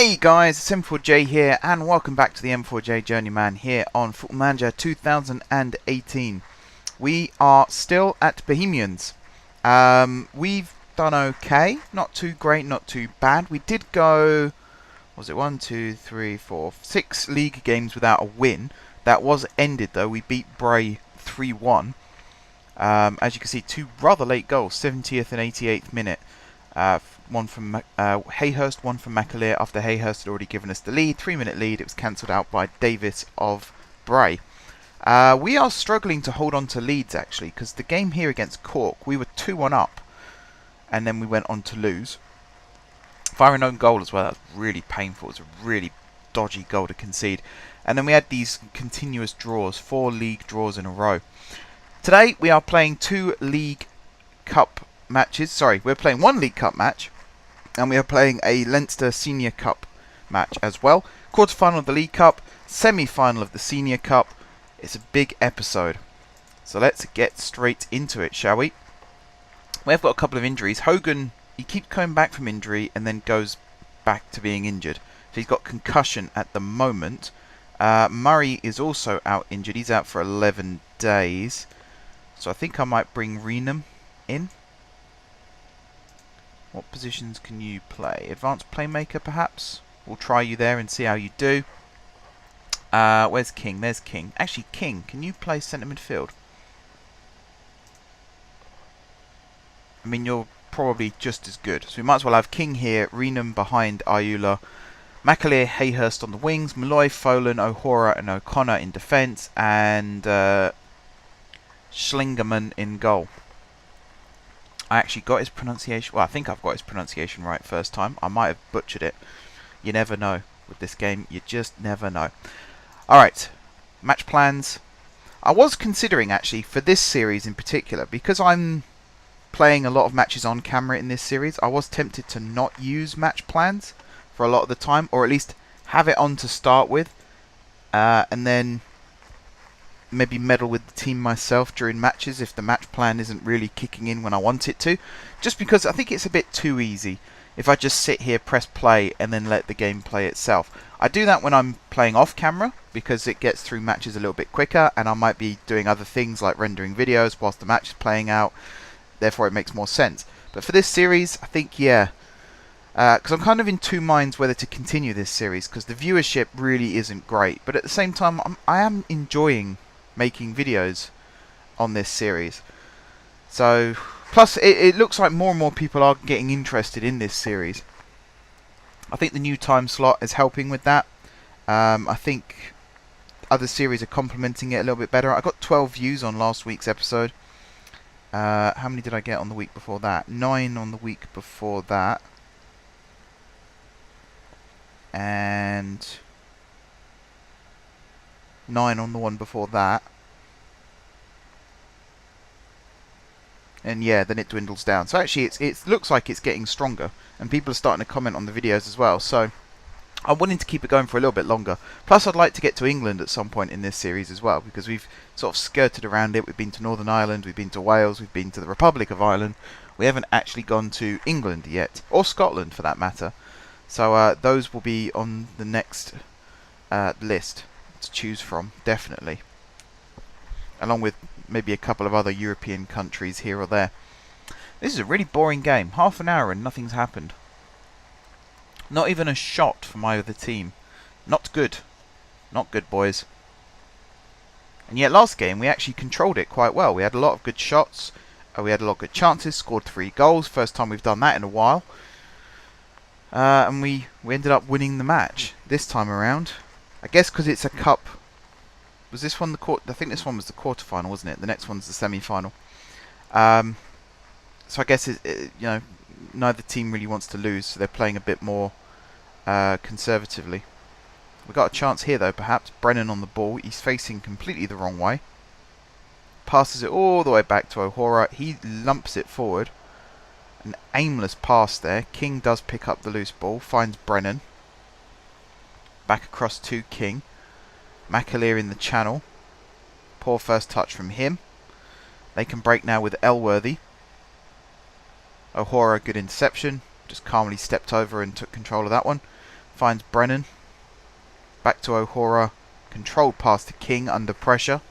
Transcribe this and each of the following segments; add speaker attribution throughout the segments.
Speaker 1: Hey guys, it's M4J here, and welcome back to the M4J Journeyman here on Football Manager 2018. We are still at Bohemians. We've done okay, not too great, not too bad. We did go, was it 1, 2, 3, 4, 6 league games without a win. That was ended though. We beat Bray 3-1. As you can see, two rather late goals, 70th and 88th minute. One from Hayhurst, one from McAleer after Hayhurst had already given us the lead. 3-minute lead. It was cancelled out by Davis of Bray. We are struggling to hold on to leads actually, because the game here against Cork, we were 2-1 up and then we went on to lose. Firing own goal as well. That was really painful. It was a really dodgy goal to concede. And then we had these continuous draws, 4 league draws in a row. Today we are playing 2 League Cup matches. Sorry, we're playing 1 League Cup match. And we are playing a Leinster Senior Cup match as well. Quarter-final of the League Cup, semi-final of the Senior Cup. It's a big episode. So let's get straight into it, shall we? We've got a couple of injuries. Hogan, he keeps coming back from injury and then goes back to being injured. So he's got concussion at the moment. Murray is also out injured. He's out for 11 days. So I think I might bring Radeon in. What positions can you play? Advanced playmaker, perhaps? We'll try you there and see how you do. Where's King? There's King. Actually, King, can you play centre midfield? I mean, you're probably just as good. So we might as well have King here, Radeon behind Ayula, McAleer, Hayhurst on the wings, Malloy, Folan, O'Hora and O'Connor in defence, and Schlingerman in goal. I actually got his pronunciation. Well, I think I've got his pronunciation right first time. I might have butchered it. You never know with this game. You just never know. Alright, match plans. I was considering actually for this series in particular, because I'm playing a lot of matches on camera in this series, I was tempted to not use match plans for a lot of the time, or at least have it on to start with, and then maybe meddle with the team myself during matches if the match plan isn't really kicking in when I want it to. Just because I think it's a bit too easy if I just sit here, press play, and then let the game play itself. I do that when I'm playing off camera because it gets through matches a little bit quicker, and I might be doing other things like rendering videos whilst the match is playing out. Therefore it makes more sense. But for this series, I think, yeah, because I'm kind of in two minds whether to continue this series, because the viewership really isn't great. But at the same time, I am enjoying making videos on this series. So, plus it looks like more and more people are getting interested in this series. I think the new time slot is helping with that. I think other series are complementing it a little bit better. I got 12 views on last week's episode. How many did I get on the week before that? 9 on the week before that. And 9 on the one before that. And yeah, then it dwindles down. So actually it looks like it's getting stronger, and people are starting to comment on the videos as well. So I'm wanting to keep it going for a little bit longer. Plus I'd like to get to England at some point in this series as well, because we've sort of skirted around it. We've been to Northern Ireland, we've been to Wales, we've been to the Republic of Ireland. We haven't actually gone to England yet, or Scotland for that matter. So those will be on the next list to choose from, definitely. Along with maybe a couple of other European countries here or there. This is a really boring game. Half an hour and nothing's happened. Not even a shot from either team. Not good. Not good, boys. And yet last game we actually controlled it quite well. We had a lot of good shots. We had a lot of good chances. Scored 3 goals. First time we've done that in a while. And we ended up winning the match this time around. I guess because it's a cup. Was this one the I think this one was the quarter-final, wasn't it? The next one's the semi-final. So I guess you know, neither team really wants to lose, so they're playing a bit more conservatively. We got a chance here though, perhaps. Brennan on the ball. He's facing completely the wrong way. Passes it all the way back to O'Hora. He lumps it forward. An aimless pass there. King does pick up the loose ball. Finds Brennan. Back across to King. McAleer in the channel. Poor first touch from him. They can break now with Elworthy. O'Hora, good interception. Just calmly stepped over and took control of that one. Finds Brennan. Back to O'Hora. Controlled pass to King under pressure.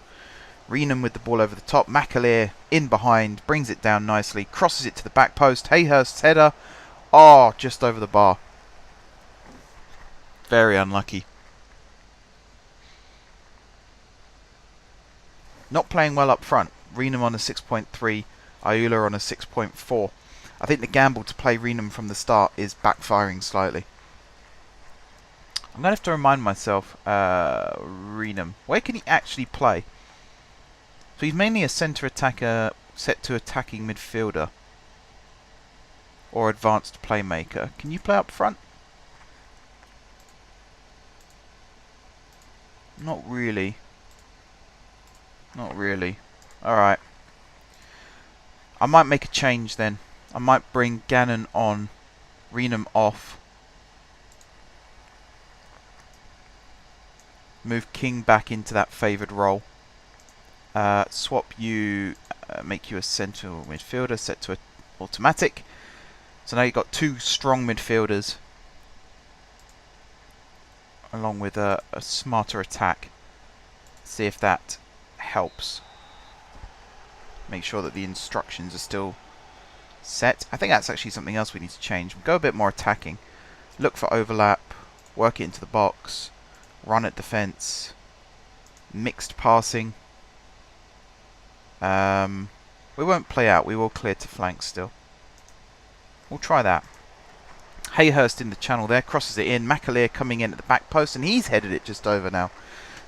Speaker 1: Reenham with the ball over the top. McAleer in behind. Brings it down nicely. Crosses it to the back post. Hayhurst's header. Oh, just over the bar. Very unlucky. Not playing well up front. Reenham on a 6.3. Ayula on a 6.4. I think the gamble to play Reenham from the start is backfiring slightly. I'm going to have to remind myself, Reenham. Where can he actually play? So he's mainly a centre attacker set to attacking midfielder. Or advanced playmaker. Can you play up front? Not really. Not really. Alright. I might make a change then. I might bring Gannon on, Reenham off. Move King back into that favoured role. Swap you, make you a central midfielder, set to automatic. So now you've got two strong midfielders, along with a smarter attack. See if that helps. Make sure that the instructions are still set. I think that's actually something else we need to change. Go a bit more attacking. Look for overlap. Work it into the box. Run at defence. Mixed passing. We won't play out. We will clear to flank still. We'll try that. Hayhurst in the channel there. Crosses it in. McAleer coming in at the back post. And he's headed it just over now.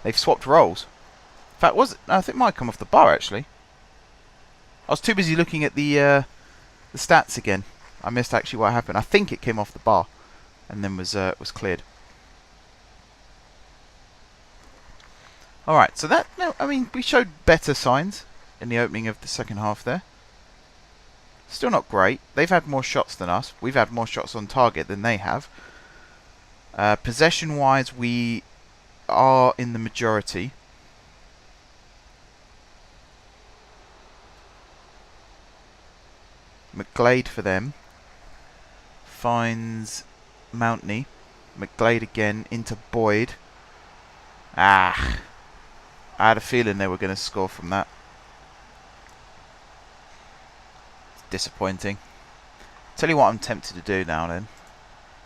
Speaker 1: They've swapped roles. In fact, I think it might come off the bar actually. I was too busy looking at the stats again. I missed actually what happened. I think it came off the bar and then was cleared. Alright, so that, no, I mean, we showed better signs in the opening of the second half there. Still not great. They've had more shots than us. We've had more shots on target than they have. Possession-wise, we are in the majority. McGlade for them. Finds Mountney. McGlade again into Boyd. Ah! I had a feeling they were going to score from that. It's disappointing. Tell you what I'm tempted to do now then.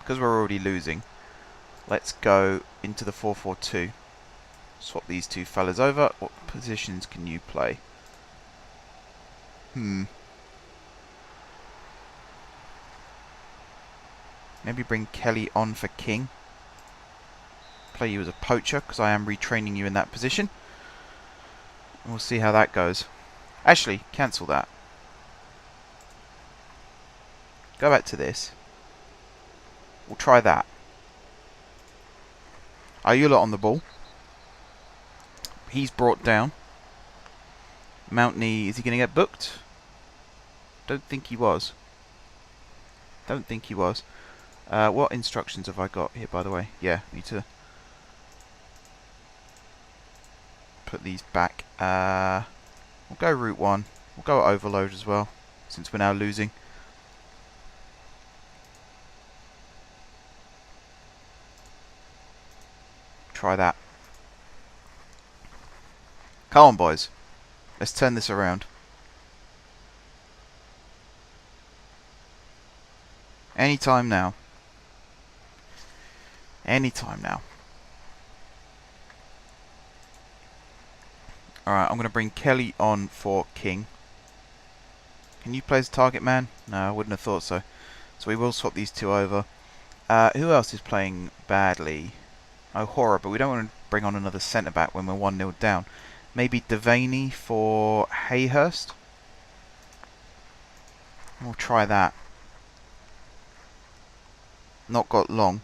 Speaker 1: Because we're already losing. Let's go into the 4-4-2. Swap these two fellas over. What positions can you play? Maybe bring Kelly on for King. Play you as a poacher, because I am retraining you in that position. And we'll see how that goes. Actually, cancel that. Go back to this. We'll try that. Ayula on the ball. He's brought down. Mountney, is he going to get booked? Don't think he was. Don't think he was. What instructions have I got here, by the way? Yeah, need to put these back. We'll go route 1. We'll go overload as well, since we're now losing. Try that. Come on, boys. Let's turn this around. Anytime now. Anytime now. Alright, I'm going to bring Kelly on for King. Can you play as a target man? No, I wouldn't have thought so. So we will swap these two over. Who else is playing badly? O'Hora, but we don't want to bring on another centre-back when we're 1-0 down. Maybe Devaney for Hayhurst? We'll try that. Not got long.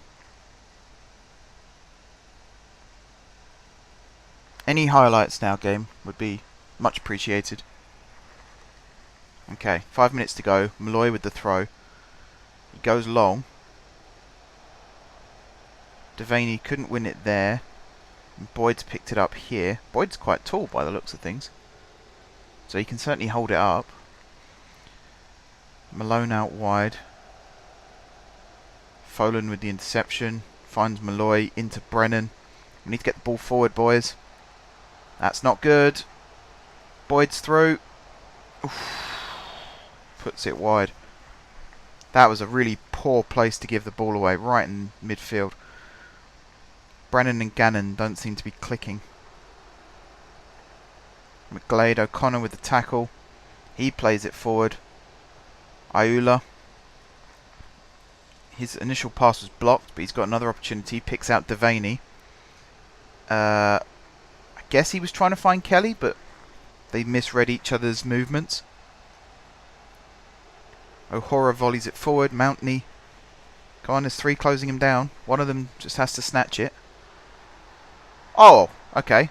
Speaker 1: Any highlights now, game, would be much appreciated. Okay, 5 minutes to go. Malloy with the throw. He goes long. Devaney couldn't win it there. And Boyd's picked it up here. Boyd's quite tall by the looks of things, so he can certainly hold it up. Malone out wide. Folan with the interception. Finds Malloy into Brennan. We need to get the ball forward, boys. That's not good. Boyd's through. Oof. Puts it wide. That was a really poor place to give the ball away, right in midfield. Brennan and Gannon don't seem to be clicking. McGlade, O'Connor with the tackle. He plays it forward. Ayula. His initial pass was blocked, but he's got another opportunity. Picks out Devaney. I guess he was trying to find Kelly, but they misread each other's movements. O'Hara volleys it forward. Mountney. Go on, there's three closing him down. One of them just has to snatch it. Oh, okay.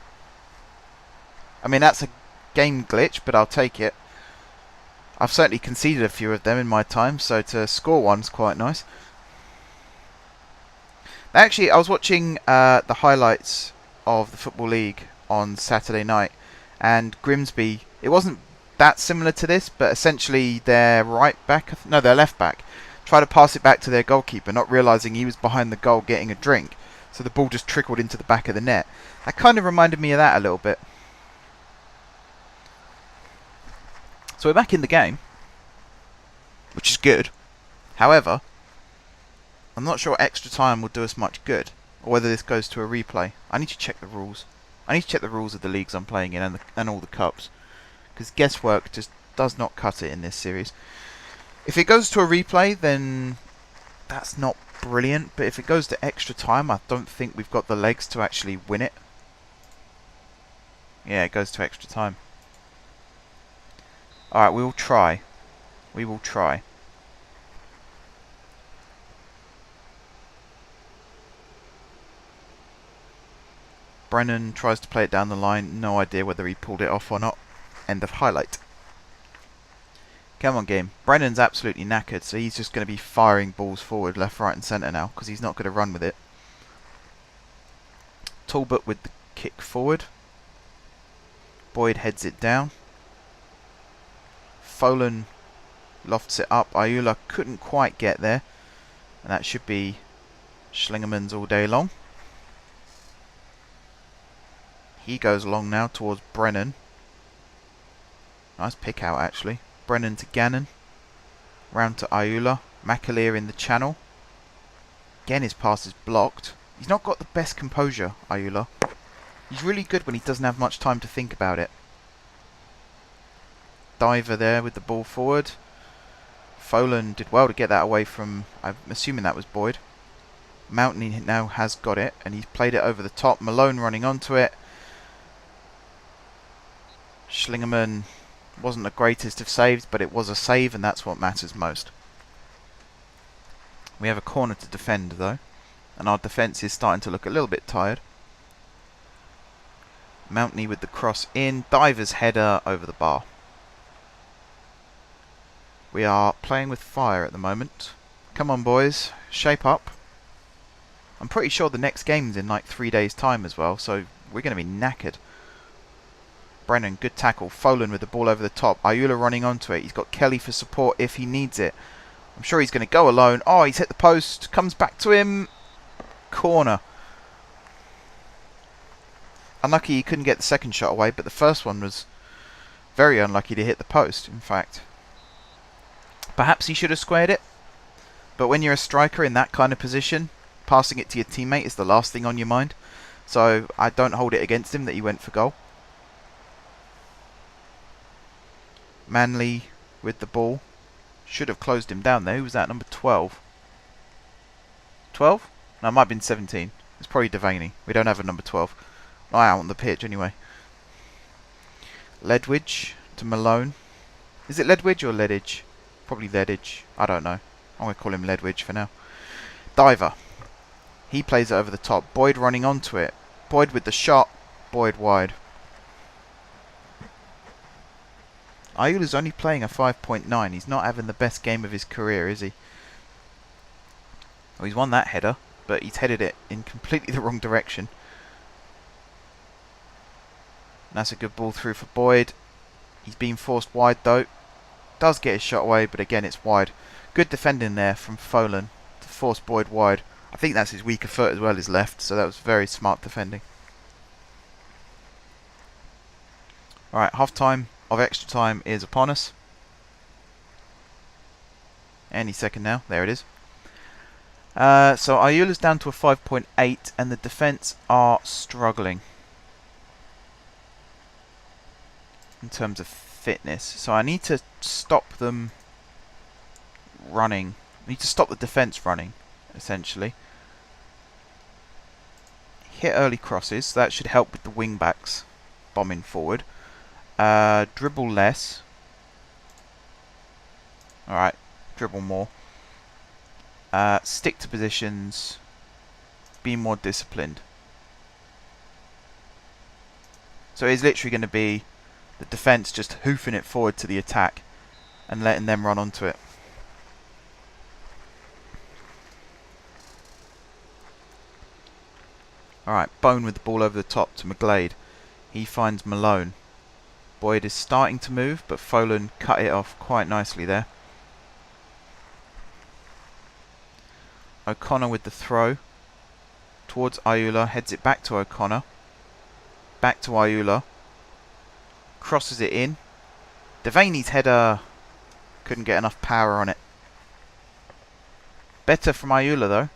Speaker 1: I mean, that's a game glitch, but I'll take it. I've certainly conceded a few of them in my time, so to score one's quite nice. Actually, I was watching the highlights of the Football League on Saturday night, and Grimsby, it wasn't that similar to this, but essentially their right back, no, their left back, tried to pass it back to their goalkeeper, not realising he was behind the goal getting a drink, so the ball just trickled into the back of the net. That kind of reminded me of that a little bit. So we're back in the game, which is good. However, I'm not sure extra time will do us much good, or whether this goes to a replay. I need to check the rules. I need to check the rules of the leagues I'm playing in and all the cups, because guesswork just does not cut it in this series. If it goes to a replay, then that's not brilliant, but if it goes to extra time, I don't think we've got the legs to actually win it. Yeah, it goes to extra time. Alright, we will try. We will try. Brennan tries to play it down the line. No idea whether he pulled it off or not. End of highlight. Come on, game. Brennan's absolutely knackered, so he's just going to be firing balls forward, left, right and centre now, because he's not going to run with it. Talbot with the kick forward. Boyd heads it down. Folan lofts it up. Ayula couldn't quite get there. And that should be Schlingerman's all day long. He goes along now towards Brennan. Nice pick out, actually. Brennan to Gannon. Round to Ayula. McAleer in the channel. Again, his pass is blocked. He's not got the best composure, Ayula. He's really good when he doesn't have much time to think about it. Diver there with the ball forward. Folan did well to get that away from, I'm assuming that was Boyd. Mountney now has got it, and he's played it over the top. Malone running onto it. Schlingerman wasn't the greatest of saves, but it was a save, and that's what matters most. We have a corner to defend, though, and our defence is starting to look a little bit tired. Mountney with the cross in. Diver's header over the bar. We are playing with fire at the moment. Come on, boys. Shape up. I'm pretty sure the next game's in like 3 days' time as well, so we're going to be knackered. Brennan, good tackle. Folan with the ball over the top. Ayula running onto it. He's got Kelly for support if he needs it. I'm sure he's going to go alone. Oh, he's hit the post. Comes back to him. Corner. Unlucky he couldn't get the second shot away, but the first one was very unlucky to hit the post, in fact. Perhaps he should have squared it, but when you're a striker in that kind of position, passing it to your teammate is the last thing on your mind. So I don't hold it against him that he went for goal. Manley with the ball. Should have closed him down there. Who was that? Number 12. 12? No, it might have been 17. It's probably Devaney. We don't have a number 12. Not out on the pitch anyway. Ledwidge to Malone. Is it Ledwidge or Ledidge? Probably Ledidge. I don't know. I'm going to call him Ledwidge for now. Diver. He plays it over the top. Boyd running onto it. Boyd with the shot. Boyd wide. Ayula's only playing a 5.9. He's not having the best game of his career, is he? Well, he's won that header, but he's headed it in completely the wrong direction. That's a good ball through for Boyd. He's been forced wide though. Does get his shot away, but again it's wide. Good defending there from Folan to force Boyd wide. I think that's his weaker foot as well, his left, so that was very smart defending. Alright, half time of extra time is upon us. Any second now, there it is. So Ayula's down to a 5.8 and the defense are struggling in terms of fitness. So I need to stop them running. I need to stop the defense running, essentially. Hit early crosses, that should help with the wing backs bombing forward. Dribble less. Alright, dribble more. Stick to positions. Be more disciplined. So it's literally going to be the defense just hoofing it forward to the attack and letting them run onto it. Alright, Bone with the ball over the top to McGlade. He finds Malone. Boyd is starting to move, but Folan cut it off quite nicely there. O'Connor with the throw towards Ayula, heads it back to O'Connor. Back to Ayula. Crosses it in. Devaney's header couldn't get enough power on it. Better from Ayula though.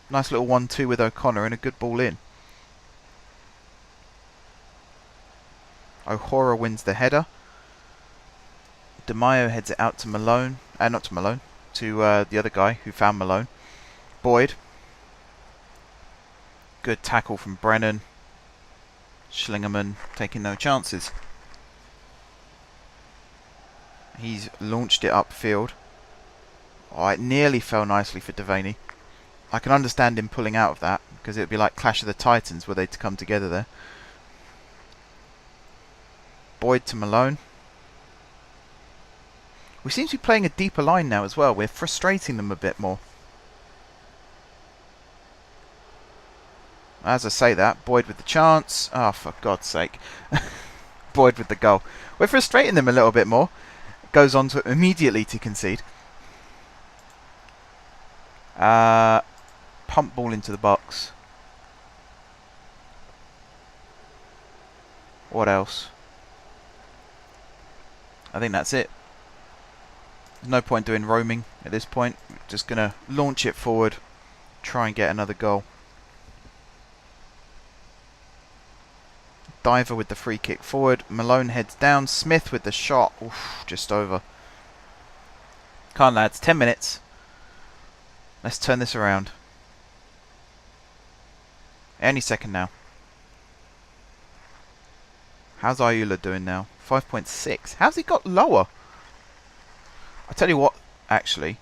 Speaker 1: Nice little 1-2 with O'Connor and a good ball in. O'Hora wins the header. De Mayo heads it out to Malone. Not to Malone. To the other guy who found Malone. Boyd. Good tackle from Brennan. Schlingerman taking no chances. He's launched it upfield. Oh, it nearly fell nicely for Devaney. I can understand him pulling out of that, because it would be like Clash of the Titans were they to come together there. Boyd to Malone. We seem to be playing a deeper line now as well. We're frustrating them a bit more. As I say that, Boyd with the chance. Oh, for God's sake. Boyd with the goal. We're frustrating them a little bit more. Goes on to immediately to concede. Pump ball into the box. What else? I think that's it. There's no point doing roaming at this point. We're just going to launch it forward. Try and get another goal. Diver with the free kick forward. Malone heads down. Smith with the shot. Oof, just over. Come on lads, 10 minutes. Let's turn this around. Any second now. How's Ayula doing now? 5.6. How's he got lower? I tell you what, actually,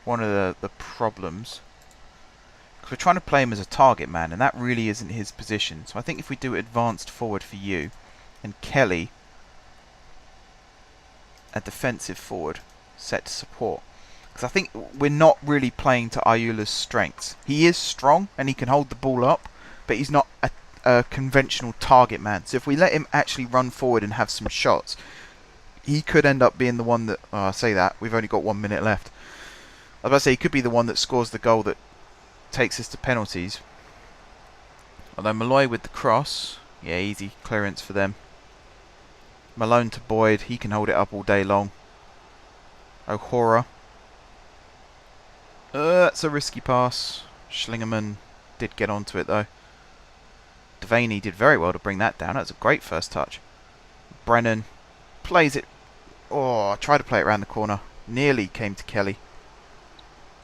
Speaker 1: one of the problems, because we're trying to play him as a target man, and that really isn't his position. So I think if we do advanced forward for you, and Kelly, a defensive forward, set to support. Because I think we're not really playing to Ayula's strengths. He is strong, and he can hold the ball up, but he's not a conventional target man. So if we let him actually run forward and have some shots, he could end up being the one that... Oh, I say that. We've only got 1 minute left. I was about to say, he could be the one that scores the goal that takes us to penalties. Although Malloy with the cross. Yeah, easy clearance for them. Malone to Boyd. He can hold it up all day long. O'Hora. That's a risky pass. Schlingerman did get onto it though. Devaney did very well to bring that down. That was a great first touch. Brennan plays it. Oh, tried to play it around the corner. Nearly came to Kelly.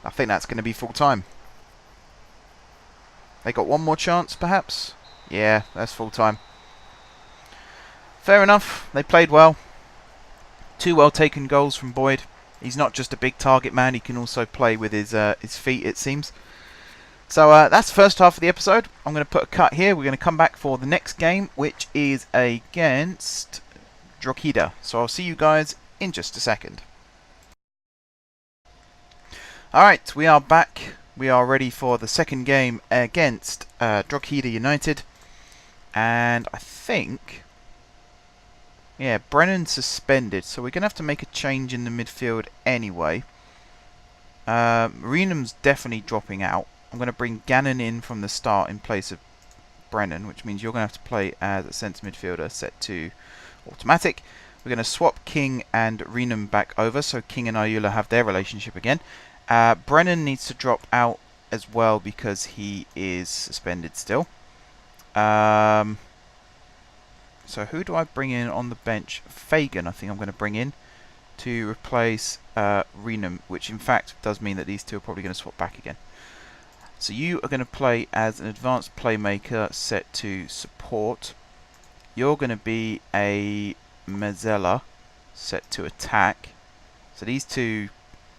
Speaker 1: I think that's going to be full time. They got one more chance, perhaps? Yeah, that's full time. Fair enough. They played well. 2 well taken goals from Boyd. He's not just a big target man. He can also play with his feet, it seems. So that's the first half of the episode. I'm going to put a cut here. We're going to come back for the next game, which is against Drogheda. So I'll see you guys in just a second. Alright, we are back. We are ready for the second game against Drogheda United. And I think... yeah, Brennan's suspended, so we're going to have to make a change in the midfield anyway. Renam's definitely dropping out. I'm going to bring Gannon in from the start in place of Brennan, which means you're going to have to play as a centre midfielder set to automatic. We're going to swap King and Renam back over, so King and Ayula have their relationship again. Brennan needs to drop out as well because he is suspended still. So who do I bring in on the bench? Fagan, I think I'm going to bring in to replace Renam, which in fact does mean that these two are probably going to swap back again. So you are going to play as an advanced playmaker set to support. You're going to be a Mazzella set to attack. So these two,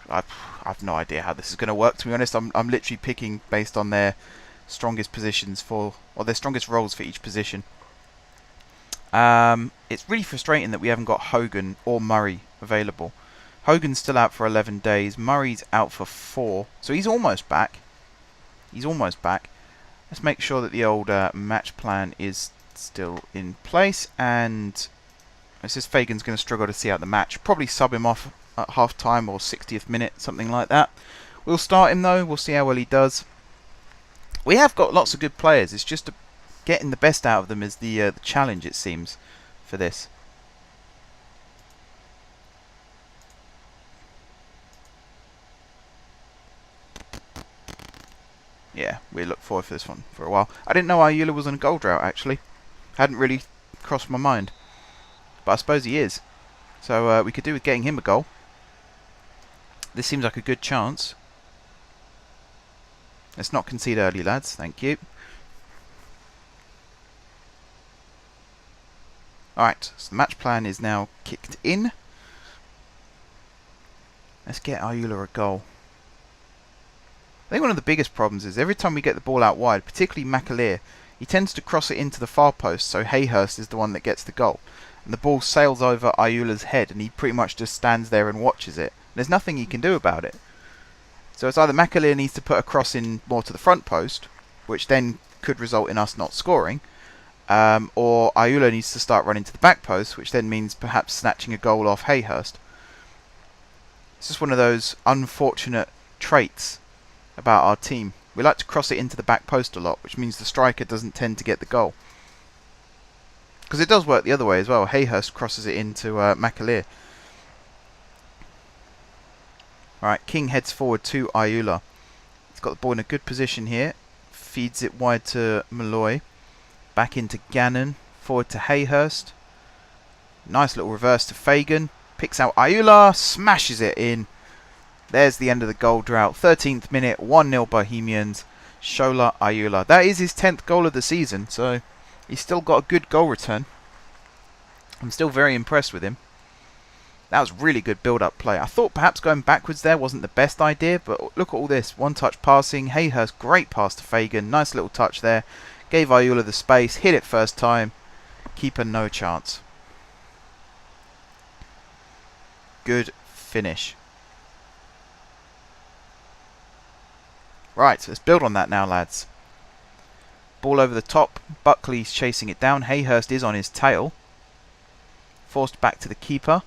Speaker 1: I've no idea how this is going to work, to be honest. I'm literally picking based on their strongest positions or their strongest roles for each position. It's really frustrating that we haven't got Hogan or Murray available. Hogan's still out for 11 days. Murray's out for 4. So he's almost back. He's almost back. Let's make sure that the old match plan is still in place. And it says Fagan's going to struggle to see out the match. Probably sub him off at half time or 60th minute, something like that. We'll start him though. We'll see how well he does. We have got lots of good players. It's just getting the best out of them is the challenge, it seems, for this. Yeah, we look forward for this one for a while. I didn't know Ayula was on a goal drought, actually. Hadn't really crossed my mind. But I suppose he is. So we could do with getting him a goal. This seems like a good chance. Let's not concede early, lads. Thank you. Alright, so the match plan is now kicked in. Let's get Ayula a goal. I think one of the biggest problems is every time we get the ball out wide, particularly McAleer, he tends to cross it into the far post, so Hayhurst is the one that gets the goal. And the ball sails over Ayula's head, and he pretty much just stands there and watches it. There's nothing he can do about it. So it's either McAleer needs to put a cross in more to the front post, which then could result in us not scoring, or Ayula needs to start running to the back post, which then means perhaps snatching a goal off Hayhurst. It's just one of those unfortunate traits about our team. We like to cross it into the back post a lot, which means the striker doesn't tend to get the goal. Because it does work the other way as well. Hayhurst crosses it into McAleer. Alright, King heads forward to Ayula. He's got the ball in a good position here. Feeds it wide to Malloy. Back into Gannon. Forward to Hayhurst. Nice little reverse to Fagan. Picks out Ayula. Smashes it in. There's the end of the goal drought. 13th minute, 1-0 Bohemians. Shola Ayula. That is his 10th goal of the season, so he's still got a good goal return. I'm still very impressed with him. That was really good build-up play. I thought perhaps going backwards there wasn't the best idea, but look at all this. One-touch passing. Hayhurst, great pass to Fagan. Nice little touch there. Gave Ayula the space. Hit it first time. Keeper no chance. Good finish. Right, let's build on that now, lads. Ball over the top. Buckley's chasing it down. Hayhurst is on his tail. Forced back to the keeper.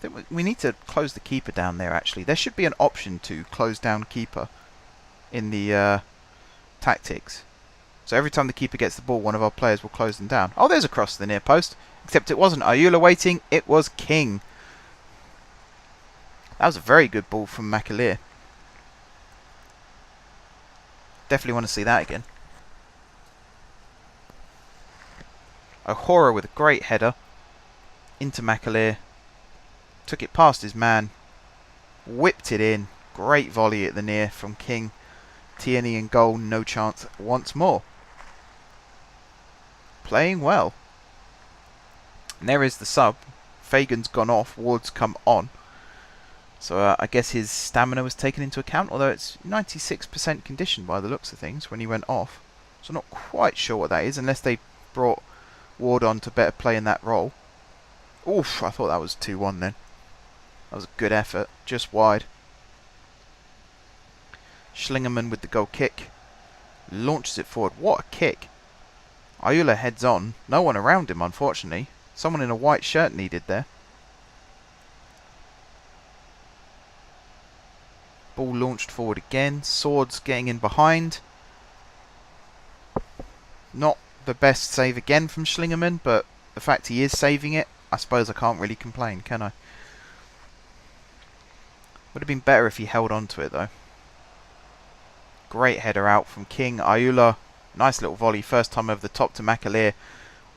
Speaker 1: I think we need to close the keeper down there, actually. There should be an option to close down keeper in the tactics. So every time the keeper gets the ball, one of our players will close them down. Oh, there's a cross to the near post. Except it wasn't Ayula waiting, it was King. That was a very good ball from McAleer. Definitely want to see that again. O'Hora with a great header into McAleer. Took it past his man. Whipped it in. Great volley at the near from King. Tierney in goal, no chance once more. Playing well. And there is the sub. Fagan's gone off. Ward's come on. So I guess his stamina was taken into account, although it's 96% condition by the looks of things when he went off. So I'm not quite sure what that is, unless they brought Ward on to better play in that role. Oof, I thought that was 2-1 then. That was a good effort, just wide. Schlingerman with the goal kick. Launches it forward. What a kick. Ayula heads on. No one around him, unfortunately. Someone in a white shirt needed there. Ball launched forward again. Swords getting in behind. Not the best save again from Schlingerman, but the fact he is saving it, I suppose I can't really complain, can I? Would have been better if he held on to it, though. Great header out from King. Ayula, nice little volley. First time over the top to McAleer.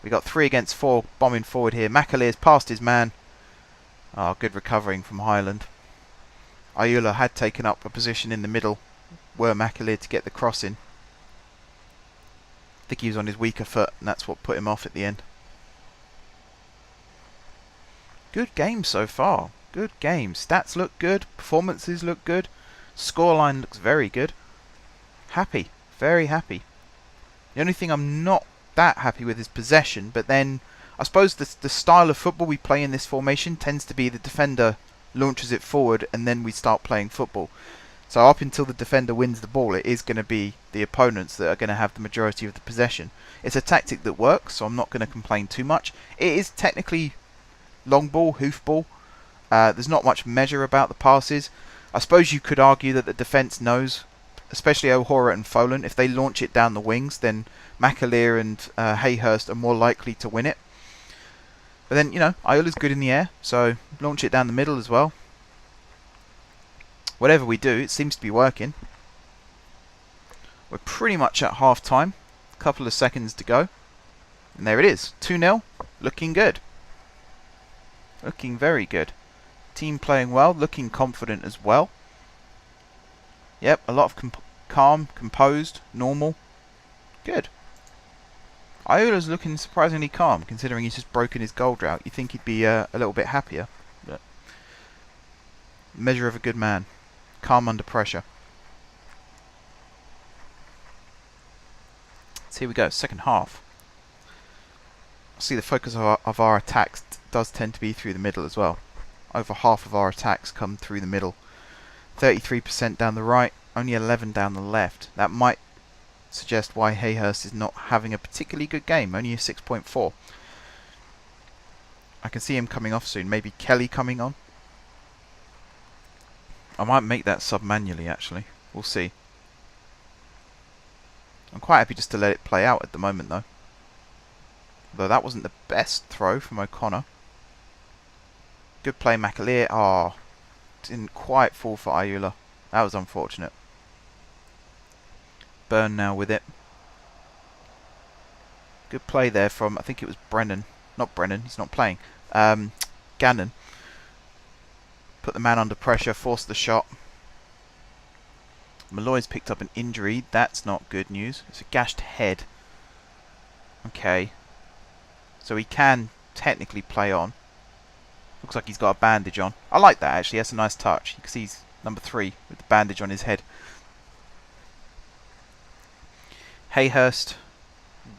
Speaker 1: We got 3 against 4 bombing forward here. McAleer's past his man. Oh, good recovering from Highland. Ayula had taken up a position in the middle were McAleer to get the cross in. I think he was on his weaker foot, and that's what put him off at the end. Good game so far. Good game. Stats look good. Performances look good. Scoreline looks very good. Happy. Very happy. The only thing I'm not that happy with is possession, but then I suppose the style of football we play in this formation tends to be the defender launches it forward and then we start playing football. So up until the defender wins the ball, it is going to be the opponents that are going to have the majority of the possession. It's a tactic that works, so I'm not going to complain too much. It is technically long ball, hoof ball. There's not much measure about the passes. I suppose you could argue that the defence knows, especially O'Hora and Folan, if they launch it down the wings, then McAleer and Hayhurst are more likely to win it. But then, you know, Iola's good in the air, so launch it down the middle as well. Whatever we do, it seems to be working. We're pretty much at half time. A couple of seconds to go. And there it is. 2-0. Looking good. Looking very good. Team playing well. Looking confident as well. Yep, a lot of calm, composed, normal. Good. Iola's looking surprisingly calm, considering he's just broken his goal drought. You'd think he'd be a little bit happier. But measure of a good man. Calm under pressure. So here we go, second half. See, the focus of our attacks does tend to be through the middle as well. Over half of our attacks come through the middle. 33% down the right, only 11 down the left. That might suggest why Hayhurst is not having a particularly good game, only a 6.4. I can see him coming off soon. Maybe Kelly coming on. I might make that sub manually, actually. We'll see. I'm quite happy just to let it play out at the moment, though. Though that wasn't the best throw from O'Connor. Good play, McAleer. Oh, didn't quite fall for Ayula. That was unfortunate. Burn now with it. Good play there from, I think it was Brennan. Not Brennan, he's not playing. Gannon. Put the man under pressure, forced the shot. Malloy's picked up an injury. That's not good news. It's a gashed head. Okay. So he can technically play on. Looks like he's got a bandage on. I like that, actually. That's a nice touch. You can see he's number 3 with the bandage on his head. Hayhurst.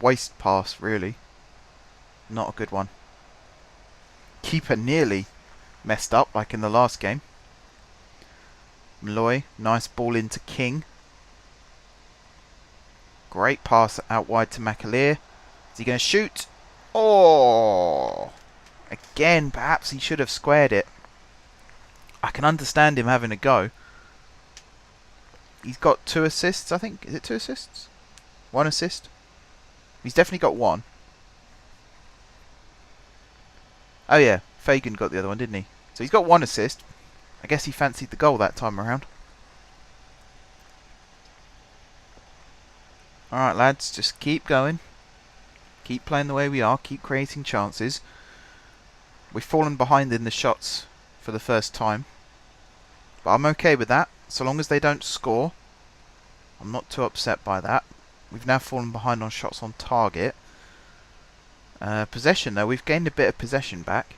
Speaker 1: Waste pass, really. Not a good one. Keeper nearly messed up, like in the last game. Malloy, nice ball into King. Great pass out wide to McAleer. Is he going to shoot? Oh! Again, perhaps he should have squared it. I can understand him having a go. He's got 2 assists, I think. Is it 2 assists? 1 assist? He's definitely got 1. Oh yeah, Fagan got the other one, didn't he? So he's got 1 assist. I guess he fancied the goal that time around. Alright lads, just keep going. Keep playing the way we are, keep creating chances. We've fallen behind in the shots for the first time. But I'm okay with that, so long as they don't score. I'm not too upset by that. We've now fallen behind on shots on target. Possession though, we've gained a bit of possession back.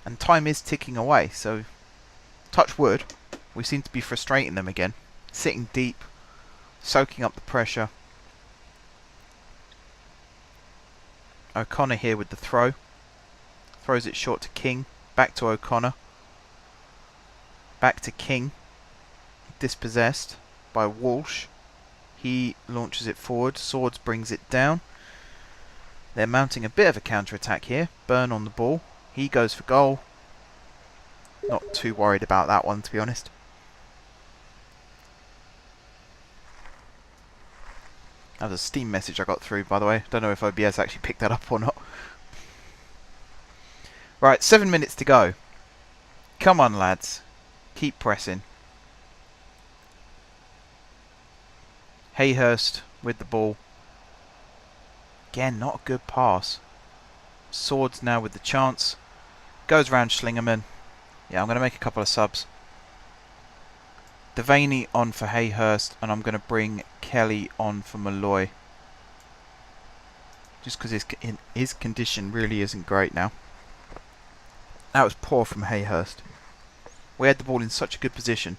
Speaker 1: And time is ticking away, so touch wood, we seem to be frustrating them again. Sitting deep, soaking up the pressure. O'Connor here with the throw. Throws it short to King. Back to O'Connor. Back to King. Dispossessed by Walsh. He launches it forward. Swords brings it down. They're mounting a bit of a counter-attack here. Burn on the ball. He goes for goal. Not too worried about that one, to be honest. That was a Steam message I got through, by the way. Don't know if OBS actually picked that up or not. Right, 7 minutes to go. Come on, lads. Keep pressing. Hayhurst with the ball. Again, not a good pass. Swords now with the chance. Goes round Schlingerman. Yeah, I'm going to make a couple of subs. Devaney on for Hayhurst, and I'm going to bring Kelly on for Malloy. Just because his condition really isn't great now. That was poor from Hayhurst. We had the ball in such a good position.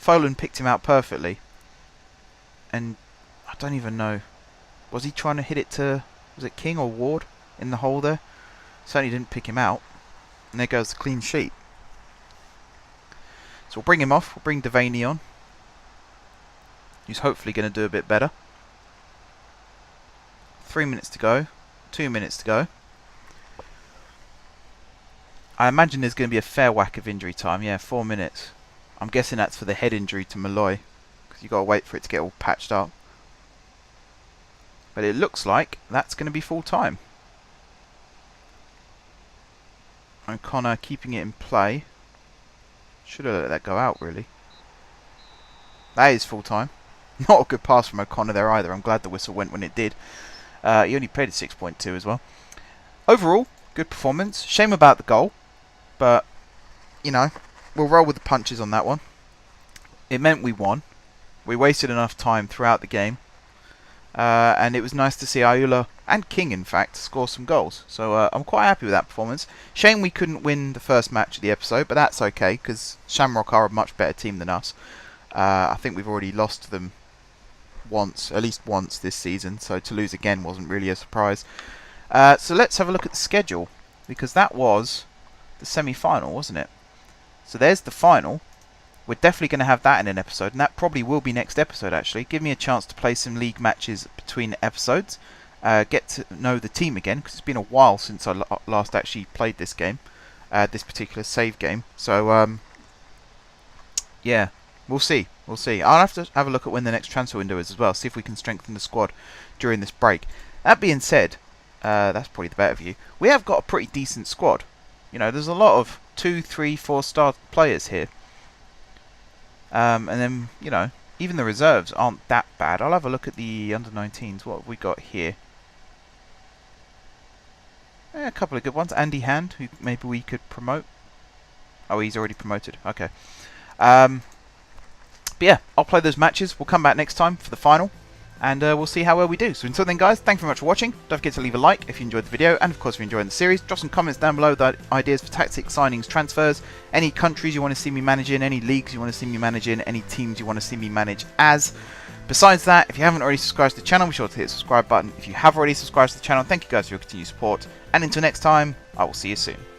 Speaker 1: Folan picked him out perfectly. And I don't even know. Was he trying to hit it to... Was it King or Ward in the hole there? Certainly didn't pick him out. And there goes the clean sheet. So we'll bring him off. We'll bring Devaney on. He's hopefully going to do a bit better. 3 minutes to go. 2 minutes to go. I imagine there's going to be a fair whack of injury time. Yeah, 4 minutes. I'm guessing that's for the head injury to Malloy, because you've got to wait for it to get all patched up. But it looks like that's going to be full time. O'Connor keeping it in play. Should have let that go out, really. That is full time. Not a good pass from O'Connor there either. I'm glad the whistle went when it did. He only played at 6.2 as well. Overall, good performance. Shame about the goal. But, you know, we'll roll with the punches on that one. It meant we won. We wasted enough time throughout the game. And it was nice to see Ayula, and King in fact, score some goals. So I'm quite happy with that performance. Shame we couldn't win the first match of the episode, but that's okay, because Shamrock are a much better team than us. I think we've already lost to them once, at least once this season, so to lose again wasn't really a surprise. So let's have a look at the schedule, because that was the semi-final, wasn't it? So there's the final. We're definitely going to have that in an episode, and that probably will be next episode actually. Give me a chance to play some league matches between episodes, get to know the team again, because it's been a while since I last actually played this game, this particular save game. So yeah, we'll see. We'll see. I'll have to have a look at when the next transfer window is as well, see if we can strengthen the squad during this break. That being said, that's probably the better view. We have got a pretty decent squad. You know, there's a lot of 2, 3, 4-star players here. And then, you know, even the reserves aren't that bad. I'll have a look at the under-19s. What have we got here? A couple of good ones. Andy Hand, who maybe we could promote. Oh, he's already promoted. Okay. But yeah, I'll play those matches. We'll come back next time for the final. And we'll see how well we do. So until then, guys, thank you very much for watching. Don't forget to leave a like if you enjoyed the video. And, of course, if you're enjoying the series, drop some comments down below with ideas for tactics, signings, transfers, any countries you want to see me manage in, any leagues you want to see me manage in, any teams you want to see me manage as. Besides that, if you haven't already subscribed to the channel, be sure to hit the subscribe button. If you have already subscribed to the channel, thank you guys for your continued support. And until next time, I will see you soon.